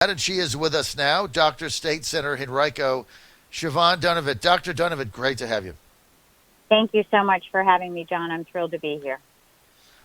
And she is with us now, Dr. State Senator Henrico Siobhan Dunnavant. Dr. Dunnavant, great to have you. Thank you so much for having me, John. I'm thrilled to be here.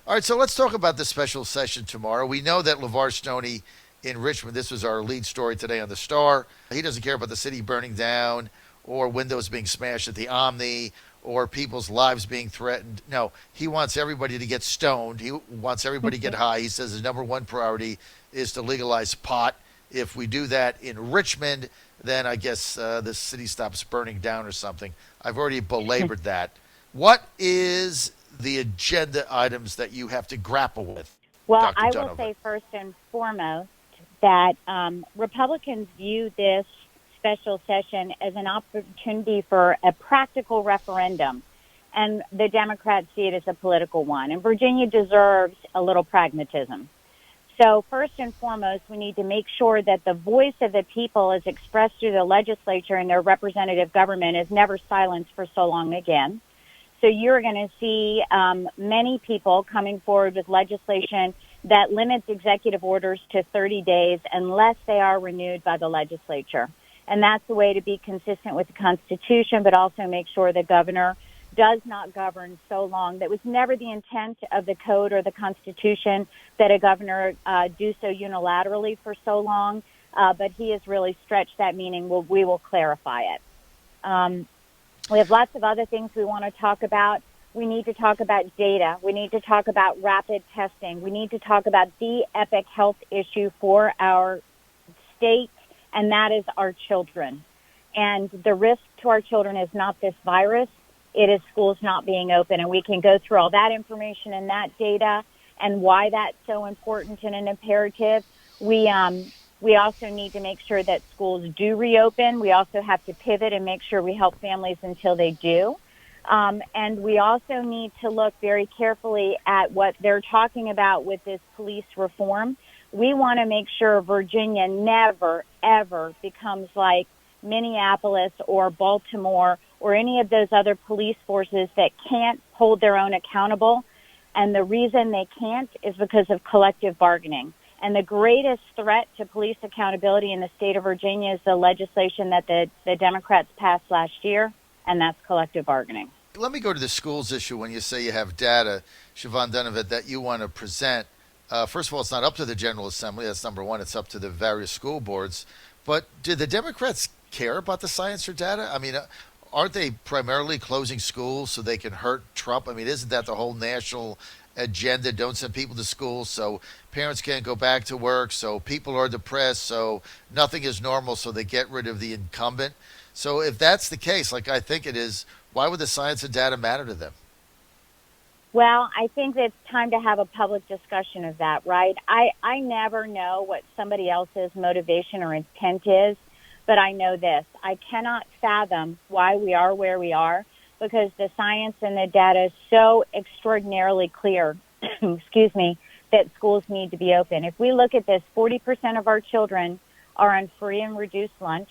All right, so let's talk about the special session tomorrow. We know that LeVar Stoney in Richmond, this was our lead story today on the Star. He doesn't care about the city burning down or windows being smashed at the Omni or people's lives being threatened. No, he wants everybody to get stoned. He wants everybody to get high. He says his number one priority is to legalize pot. If we do that in Richmond, then I guess the city stops burning down or something. I've already belabored that. What is the agenda items that you have to grapple with? Well, Dr. I will Donovan? say first and foremost that Republicans view this special session as an opportunity for a practical referendum, and the Democrats see it as a political one. And Virginia deserves a little pragmatism. So first and foremost, we need to make sure that the voice of the people as expressed through the legislature and their representative government is never silenced for so long again. So you're going to see many people coming forward with legislation that limits executive orders to 30 days unless they are renewed by the legislature. And that's the way to be consistent with the Constitution, but also make sure the governor does not govern so long. That was never the intent of the code or the Constitution, that a governor do so unilaterally for so long, but he has really stretched that meaning. We will clarify it. We have lots of other things we want to talk about. We need to talk about data. We need to talk about rapid testing. We need to talk about the epic health issue for our state, and that is our children. And the risk to our children is not this virus. It is schools not being open. And we can go through all that information and that data and why that's so important and an imperative. We also need to make sure that schools do reopen. We also have to pivot and make sure we help families until they do. And we also need to look very carefully at what they're talking about with this police reform. We want to make sure Virginia never, ever becomes like Minneapolis or Baltimore or any of those other police forces that can't hold their own accountable. And the reason they can't is because of collective bargaining. And the greatest threat to police accountability in the state of Virginia is the legislation that the Democrats passed last year, and that's collective bargaining. Let me go to the schools issue. When you say you have data, Siobhan Dunnavant, that you want to present, first of all, it's not up to the General Assembly. That's number one. It's up to the various school boards. But do the Democrats care about the science or data? I mean, aren't they primarily closing schools so they can hurt Trump? I mean, isn't that the whole national agenda? Don't send people to school so parents can't go back to work, so people are depressed, so nothing is normal, so they get rid of the incumbent. So if that's the case, like I think it is, why would the science and data matter to them? Well, I think it's time to have a public discussion of that, right? I never know what somebody else's motivation or intent is, but I know this. I cannot fathom why we are where we are because the science and the data is so extraordinarily clear, excuse me, that schools need to be open. If we look at this, 40% of our children are on free and reduced lunch.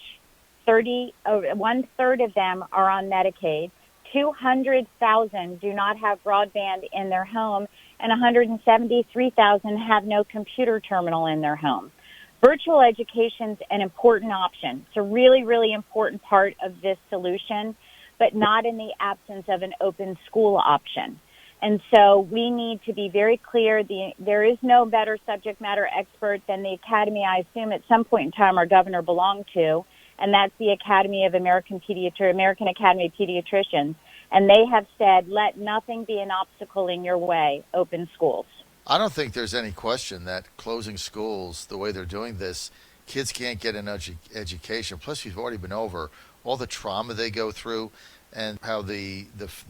1/3 of them are on Medicaid. 200,000 do not have broadband in their home, and 173,000 have no computer terminal in their home. Virtual education's an important option. It's a really, really important part of this solution, but not in the absence of an open school option. And so we need to be very clear. There is no better subject matter expert than the academy I assume at some point in time our governor belonged to, and that's the Academy of American Academy of Pediatricians. And they have said, let nothing be an obstacle in your way, open schools. I don't think there's any question that closing schools, the way they're doing this, kids can't get an education. Plus, we've already been over all the trauma they go through and how the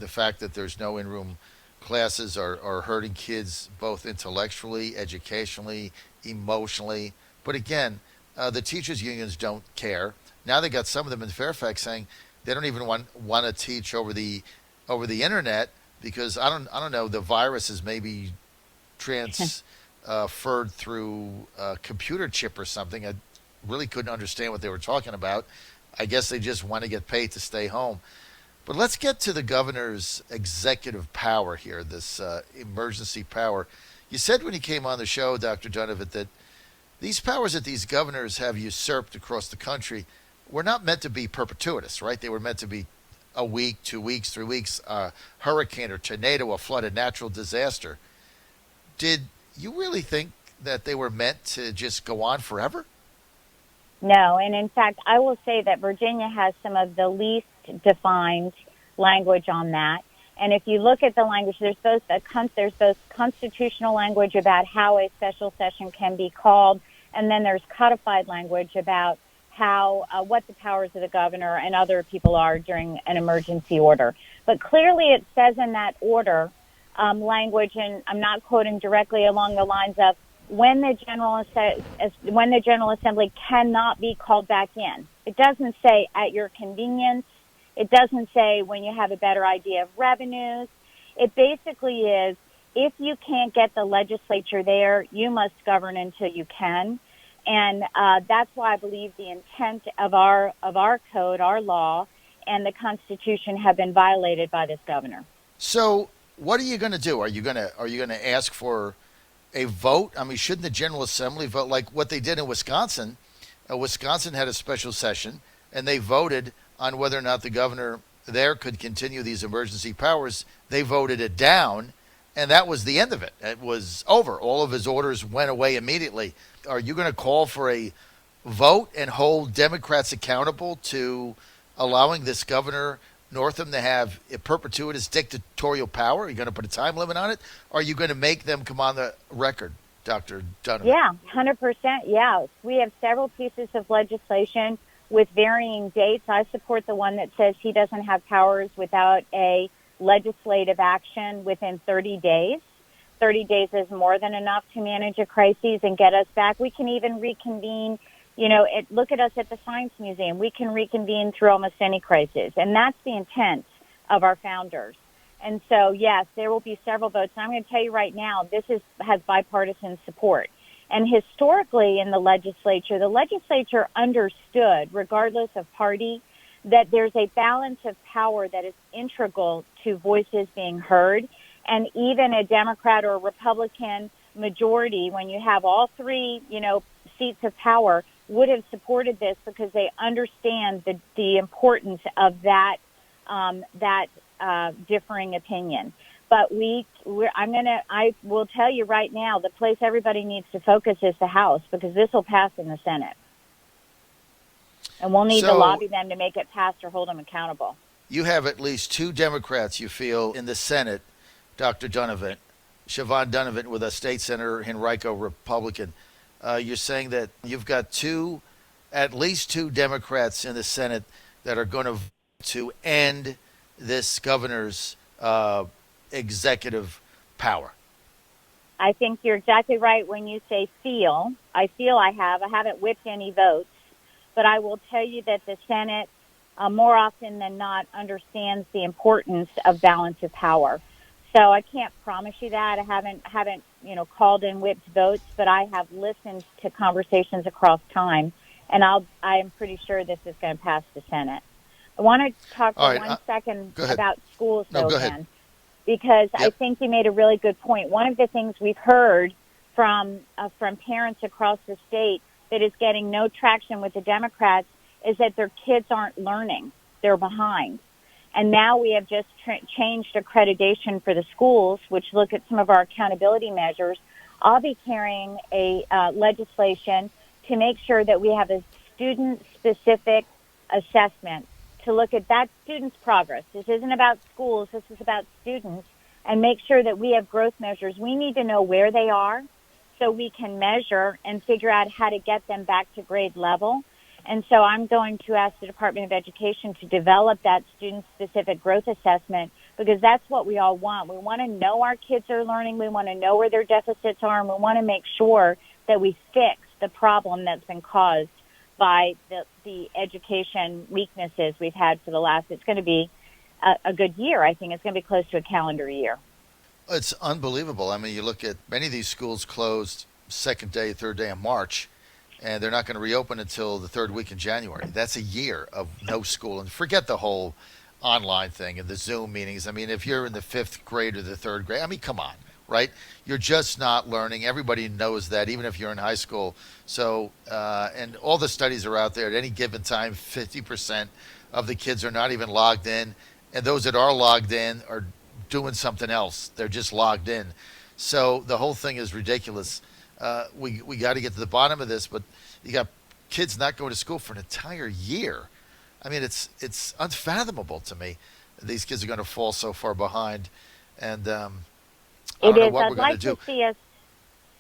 fact that there's no in-room classes are hurting kids both intellectually, educationally, emotionally. But again, the teachers' unions don't care. Now they got some of them in Fairfax saying they don't even want to teach over the internet because I don't know, the virus is maybe transferred through a computer chip or something. I really couldn't understand what they were talking about. I guess they just want to get paid to stay home. But let's get to the governor's executive power here, this emergency power. You said when you came on the show, Dr. Dunnavant, that these powers that these governors have usurped across the country were not meant to be perpetuitous, right? They were meant to be a week, 2 weeks, 3 weeks, a hurricane or tornado, a flood, a natural disaster. Did you really think that they were meant to just go on forever? No, and in fact, I will say that Virginia has some of the least defined language on that. And if you look at the language, there's both constitutional language about how a special session can be called, and then there's codified language about how what the powers of the governor and other people are during an emergency order. But clearly, it says in that order language, and I'm not quoting directly along the lines of when the General Assembly cannot be called back in. It doesn't say at your convenience. It doesn't say when you have a better idea of revenues. It basically is, if you can't get the legislature there, you must govern until you can. And that's why I believe the intent of our code, our law, and the Constitution have been violated by this governor. So what are you going to do? Are you going to ask for a vote? I mean, shouldn't the General Assembly vote like what they did in Wisconsin? Wisconsin had a special session, and they voted on whether or not the governor there could continue these emergency powers. They voted it down, and that was the end of it. It was over. All of his orders went away immediately. Are you going to call for a vote and hold Democrats accountable to allowing this governor Northam to have a perpetuitous dictatorial power? Are you going to put a time limit on it? Or are you going to make them come on the record, Dr. Dunnavant? Yeah, 100%. Yeah. We have several pieces of legislation with varying dates. I support the one that says he doesn't have powers without a legislative action within 30 days. 30 days is more than enough to manage a crisis and get us back. We can even reconvene. Look at us at the Science Museum. We can reconvene through almost any crisis. And that's the intent of our founders. And so, yes, there will be several votes. And I'm going to tell you right now, this has bipartisan support. And historically in the legislature understood, regardless of party, that there's a balance of power that is integral to voices being heard. And even a Democrat or a Republican majority, when you have all three, seats of power, would have supported this because they understand the importance of that differing opinion. But I will tell you right now, the place everybody needs to focus is the House, because this will pass in the Senate. And we'll need to lobby them to make it pass or hold them accountable. You have at least two Democrats, you feel, in the Senate, Dr. Dunnavant, Siobhan Dunnavant with a state senator, Henrico, Republican. You're saying that you've got at least two Democrats in the Senate that are going to end this governor's executive power. I think you're exactly right when you say feel. I haven't whipped any votes, but I will tell you that the Senate, more often than not, understands the importance of balance of power. So I can't promise you that. I haven't called in whipped votes, but I have listened to conversations across time, and I am pretty sure this is going to pass the Senate. I want to talk for 1 second about schools, again, because I think you made a really good point. One of the things we've heard from parents across the state that is getting no traction with the Democrats is that their kids aren't learning. They're behind. And now we have just changed accreditation for the schools, which look at some of our accountability measures. I'll be carrying a legislation to make sure that we have a student-specific assessment to look at that student's progress. This isn't about schools. This is about students, and make sure that we have growth measures. We need to know where they are so we can measure and figure out how to get them back to grade level. And so I'm going to ask the Department of Education to develop that student-specific growth assessment, because that's what we all want. We want to know our kids are learning. We want to know where their deficits are, and we want to make sure that we fix the problem that's been caused by the education weaknesses we've had for the last, it's going to be a good year. I think it's going to be close to a calendar year. It's unbelievable. I mean, you look at many of these schools closed second day, third day of March, and they're not going to reopen until the third week in January. That's a year of no school. And forget the whole online thing and the Zoom meetings. I mean, if you're in the fifth grade or the third grade, I mean, come on. right? You're just not learning. Everybody knows that, even if you're in high school. So, and all the studies are out there. At any given time, 50% of the kids are not even logged in, and those that are logged in are doing something else. They're just logged in. So the whole thing is ridiculous. We got to get to the bottom of this, but you got kids not going to school for an entire year. I mean, it's unfathomable to me. These kids are going to fall so far behind, and I don't know what we're going to do. I'd like to see us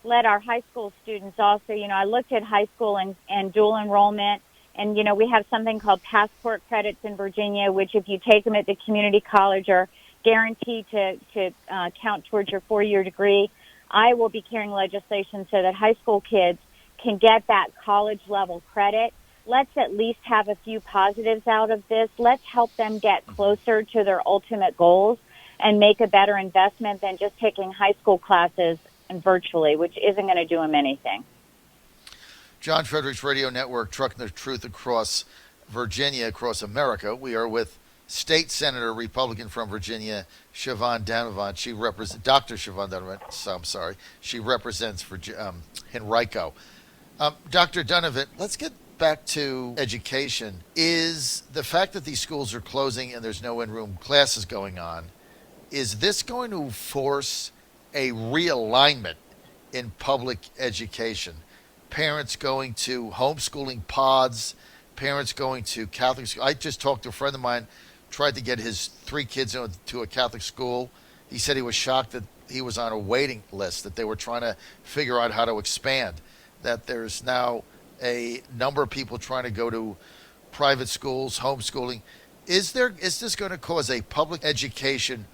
let our high school students also, I looked at high school and dual enrollment, and, we have something called passport credits in Virginia, which if you take them at the community college are guaranteed to count towards your 4-year degree. I will be carrying legislation so that high school kids can get that college-level credit. Let's at least have a few positives out of this. Let's help them get closer to their ultimate goals and make a better investment than just taking high school classes and virtually, which isn't going to do them anything. John Fredericks Radio Network, trucking the truth across Virginia, across America. We are with State Senator, Republican from Virginia, Siobhan Dunnavant. She represents Dr. Siobhan Dunnavant. So I'm sorry. She represents Henrico. Dr. Dunnavant, let's get back to education. Is the fact that these schools are closing and there's no in-room classes going on, is this going to force a realignment in public education? Parents going to homeschooling pods, parents going to Catholic school. I just talked to a friend of mine, tried to get his 3 kids into a Catholic school. He said he was shocked that he was on a waiting list, that they were trying to figure out how to expand, that there's now a number of people trying to go to private schools, homeschooling. Is this going to cause a public education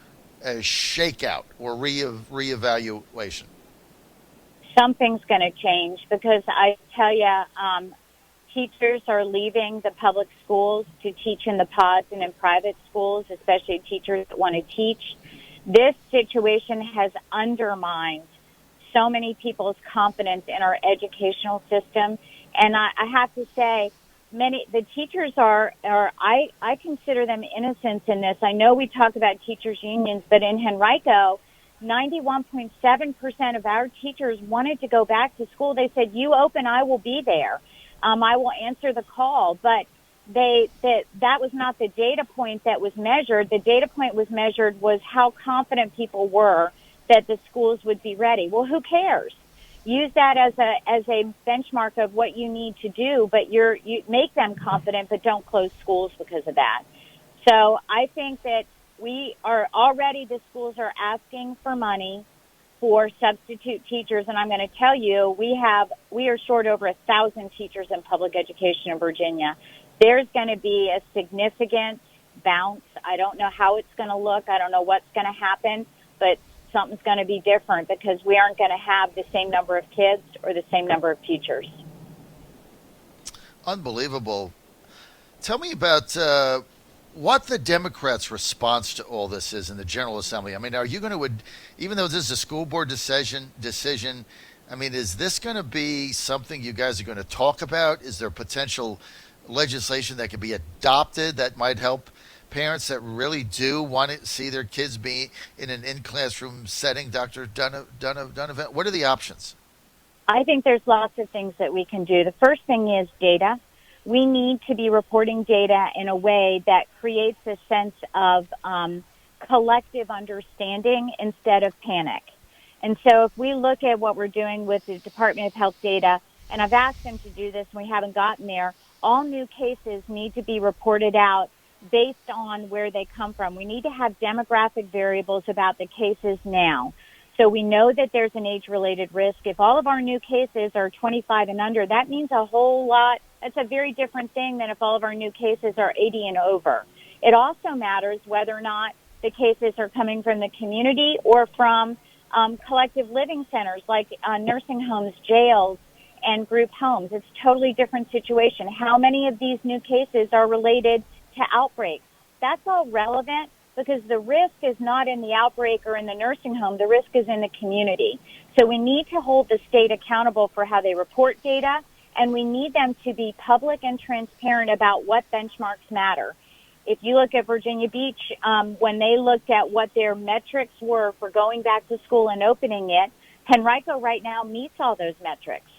shakeout or reevaluation? Something's going to change because I tell you, teachers are leaving the public schools to teach in the pods and in private schools, especially teachers that want to teach. This situation has undermined so many people's confidence in our educational system. And I have to say, the teachers I consider them innocents in this. I know we talk about teachers' unions, but in Henrico, 91.7% of our teachers wanted to go back to school. They said, you open, I will be there. I will answer the call. But that was not the data point that was measured. The data point was measured was how confident people were that the schools would be ready. Well, who cares? Use that as a benchmark of what you need to do, but you make them confident, but don't close schools because of that. So I think that the schools are asking for money for substitute teachers, and I'm going to tell you, we are short over 1,000 teachers in public education in Virginia. There's going to be a significant bounce. I don't know how it's going to look. I don't know what's going to happen, but something's going to be different because we aren't going to have the same number of kids or the same number of teachers. Unbelievable. Tell me about what the Democrats' response to all this is in the General Assembly. I mean, are you going to, even though this is a school board decision, I mean, is this going to be something you guys are going to talk about? Is there potential legislation that could be adopted that might help parents that really do want to see their kids be in an in-classroom setting? Dr. Dunnavant, what are the options? I think there's lots of things that we can do. The first thing is data. We need to be reporting data in a way that creates a sense of collective understanding instead of panic. And so if we look at what we're doing with the Department of Health data, and I've asked them to do this and we haven't gotten there, all new cases need to be reported out based on where they come from. We need to have demographic variables about the cases now. So we know that there's an age-related risk. If all of our new cases are 25 and under, that means a whole lot. That's a very different thing than if all of our new cases are 80 and over. It also matters whether or not the cases are coming from the community or from collective living centers like nursing homes, jails, and group homes. It's a totally different situation. How many of these new cases are related to outbreaks? That's all relevant because the risk is not in the outbreak or in the nursing home. The risk is in the community. So we need to hold the state accountable for how they report data, and we need them to be public and transparent about what benchmarks matter. If you look at Virginia Beach, when they looked at what their metrics were for going back to school and opening it, Henrico right now meets all those metrics.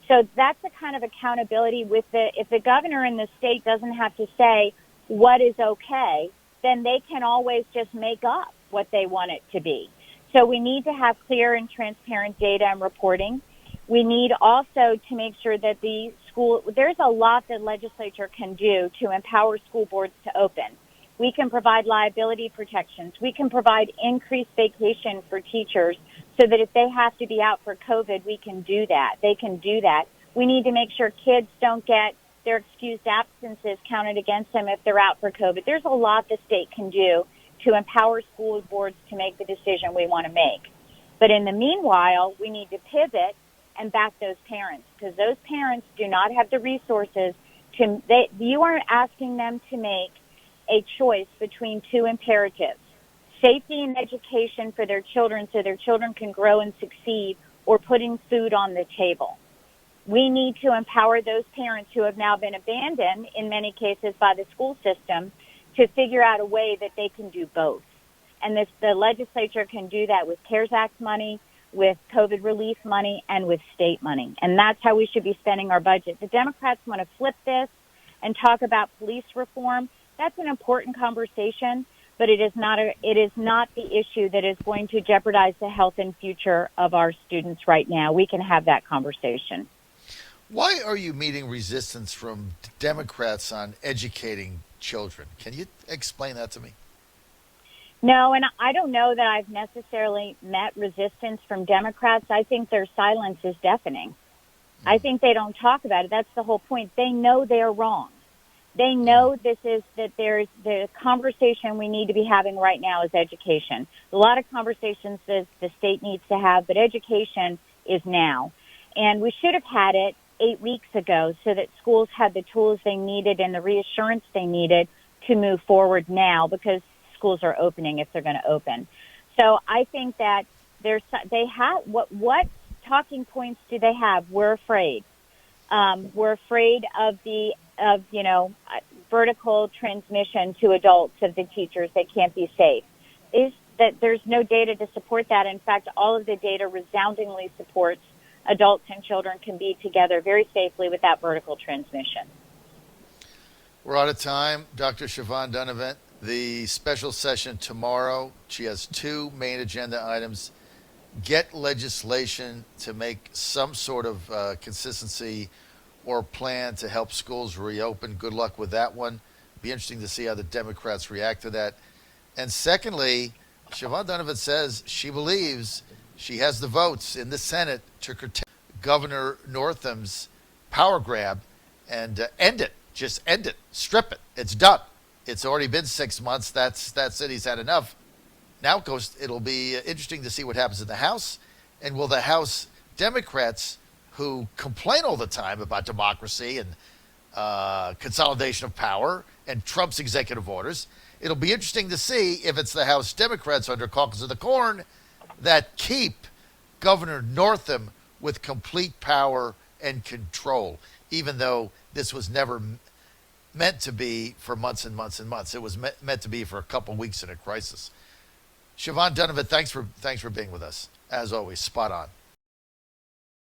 So that's the kind of accountability if the governor in the state doesn't have to say what is okay, then they can always just make up what they want it to be. So we need to have clear and transparent data and reporting. We need also to make sure that there's a lot the legislature can do to empower school boards to open. We can provide liability protections. We can provide increased vacation for teachers so that if they have to be out for COVID, we can do that. They can do that. We need to make sure kids don't get their excused absences counted against them if they're out for COVID. There's a lot the state can do to empower school boards to make the decision we want to make. But in the meanwhile, we need to pivot and back those parents, because those parents do not have the resources you are asking them to make a choice between two imperatives: safety and education for their children so their children can grow and succeed, or putting food on the table. We need to empower those parents who have now been abandoned, in many cases by the school system, to figure out a way that they can do both. And the legislature can do that with CARES Act money, with COVID relief money, and with state money. And that's how we should be spending our budget. The Democrats want to flip this and talk about police reform. That's an important conversation, but it is not the issue that is going to jeopardize the health and future of our students right now. We can have that conversation. Why are you meeting resistance from Democrats on educating children? Can you explain that to me? No, and I don't know that I've necessarily met resistance from Democrats. I think their silence is deafening. I think they don't talk about it. That's the whole point. They know they're wrong. They know there's the conversation we need to be having right now is education. A lot of conversations that the state needs to have, but education is now. And we should have had it 8 weeks ago so that schools had the tools they needed and the reassurance they needed to move forward now, because schools are opening if they're going to open. So I think that they have what talking points do they have? We're afraid. We're afraid of vertical transmission to adults of the teachers that can't be safe. Is that there's no data to support that. In fact, all of the data resoundingly supports adults and children can be together very safely without vertical transmission. We're out of time. Dr. Siobhan Dunnavant, the special session tomorrow, she has two main agenda items: get legislation to make some sort of consistency or plan to help schools reopen. Good luck with that one. Be interesting to see how the Democrats react to that. And secondly, Siobhan Dunnavant says she believes she has the votes in the Senate to curtail Governor Northam's power grab and end it. Just end it. Strip it. It's done. It's already been 6 months. That's it. He's had enough. Now it'll be interesting to see what happens in the House. And will the House Democrats, who complain all the time about democracy and consolidation of power and Trump's executive orders, it'll be interesting to see if it's the House Democrats under Caucus of the Corn that keep Governor Northam with complete power and control, even though this was never meant to be for months and months and months. It was meant to be for a couple of weeks in a crisis. Siobhan Dunnavant, thanks for being with us. As always, spot on.